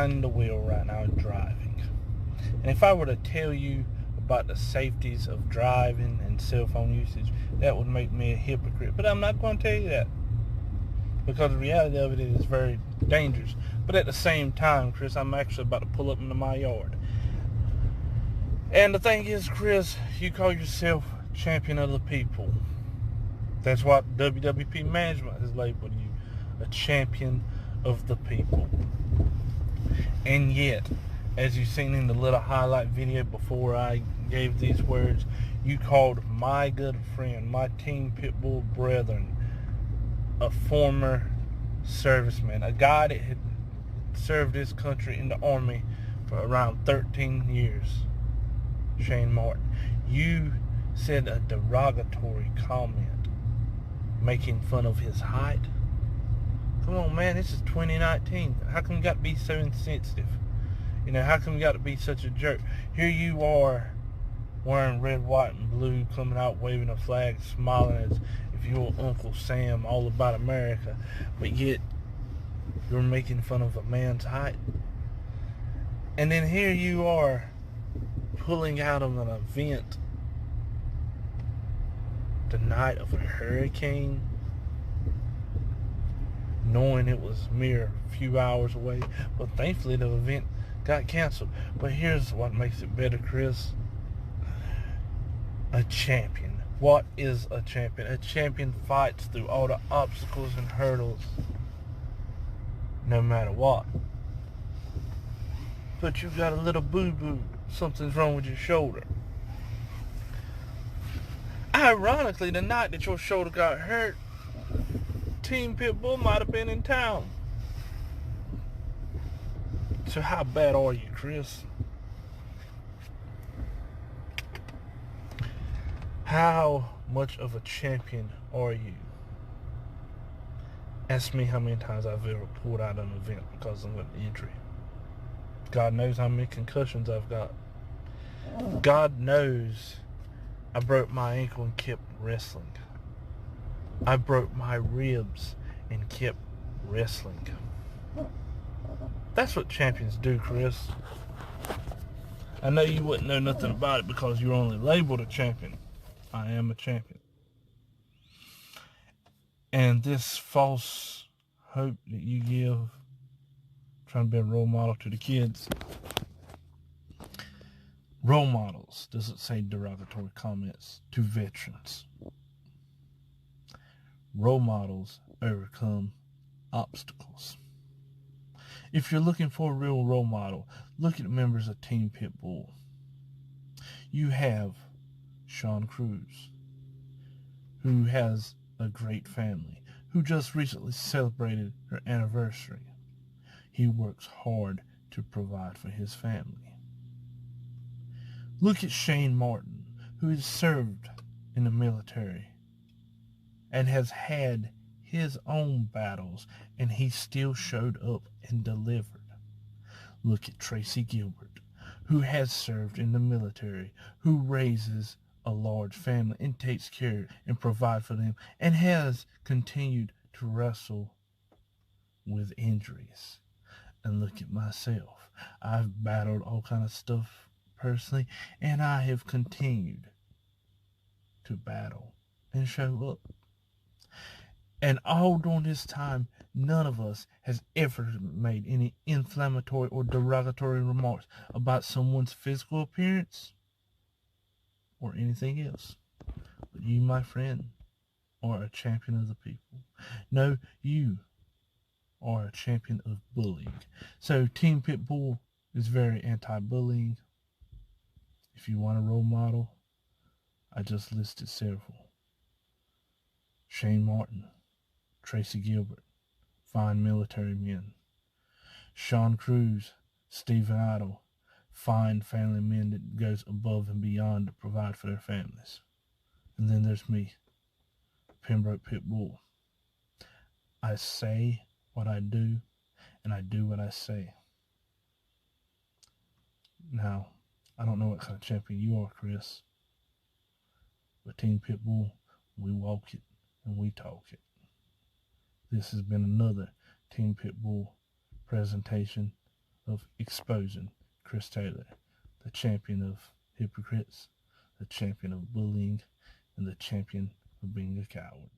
behind the wheel right now driving. And if I were to tell you about the safeties of driving and cell phone usage, that would make me a hypocrite. But I'm not going to tell you that, because the reality of it is very dangerous. But at the same time, Chris, I'm actually about to pull up into my yard. And the thing is, Chris, you call yourself champion of the people. That's what WWP management has labeled you, a champion of the people. And yet, as you've seen in the little highlight video before I gave these words, you called my good friend, my Team Pitbull brethren, a former serviceman, a guy that had served his country in the Army for around 13 years, Shane Martin. You said a derogatory comment, making fun of his height. Come on, man, this is 2019. How come you got to be so insensitive? You know, how come you got to be such a jerk? Here you are, wearing red, white, and blue, coming out waving a flag, smiling as if you're Uncle Sam, all about America, but yet you're making fun of a man's height. And then here you are, pulling out of an event the night of a hurricane, knowing it was mere few hours away. But thankfully the event got canceled. But here's what makes it better, Chris. A champion. What is a champion? A champion fights through all the obstacles and hurdles, no matter what. But you got a little boo-boo. Something's wrong with your shoulder. Ironically, the night that your shoulder got hurt, Team Pitbull might have been in town. So how bad are you, Chris? How much of a champion are you? Ask me how many times I've ever pulled out an event because of an injury. God knows how many concussions I've got. God knows I broke my ankle and kept wrestling. I broke my ribs and kept wrestling. That's what champions do, Chris. I know you wouldn't know nothing about it because you're only labeled a champion. I am a champion. And this false hope that you give, trying to be a role model to the kids. Role models doesn't say derogatory comments to veterans. Role models overcome obstacles. If you're looking for a real role model, look at the members of Team Pitbull. You have Sean Cruz, who has a great family, who just recently celebrated her anniversary. He works hard to provide for his family. Look at Shane Martin, who has served in the military and has had his own battles, and he still showed up and delivered. Look at Tracy Gilbert, who has served in the military, who raises a large family and takes care and provides for them, and has continued to wrestle with injuries. And look at myself. I've battled all kind of stuff personally, and I have continued to battle and show up. And all during this time, none of us has ever made any inflammatory or derogatory remarks about someone's physical appearance or anything else. But you, my friend, are a champion of the people. No, you are a champion of bullying. So Team Pitbull is very anti-bullying. If you want a role model, I just listed several. Shane Martin, Tracy Gilbert, fine military men. Sean Cruz, Stephen Idle, fine family men that goes above and beyond to provide for their families. And then there's me, Pembroke Pitbull. I say what I do, and I do what I say. Now, I don't know what kind of champion you are, Chris, but Team Pitbull, we walk it and we talk it. This has been another Team Pitbull presentation of exposing Chris Taylor, the champion of hypocrites, the champion of bullying, and the champion of being a coward.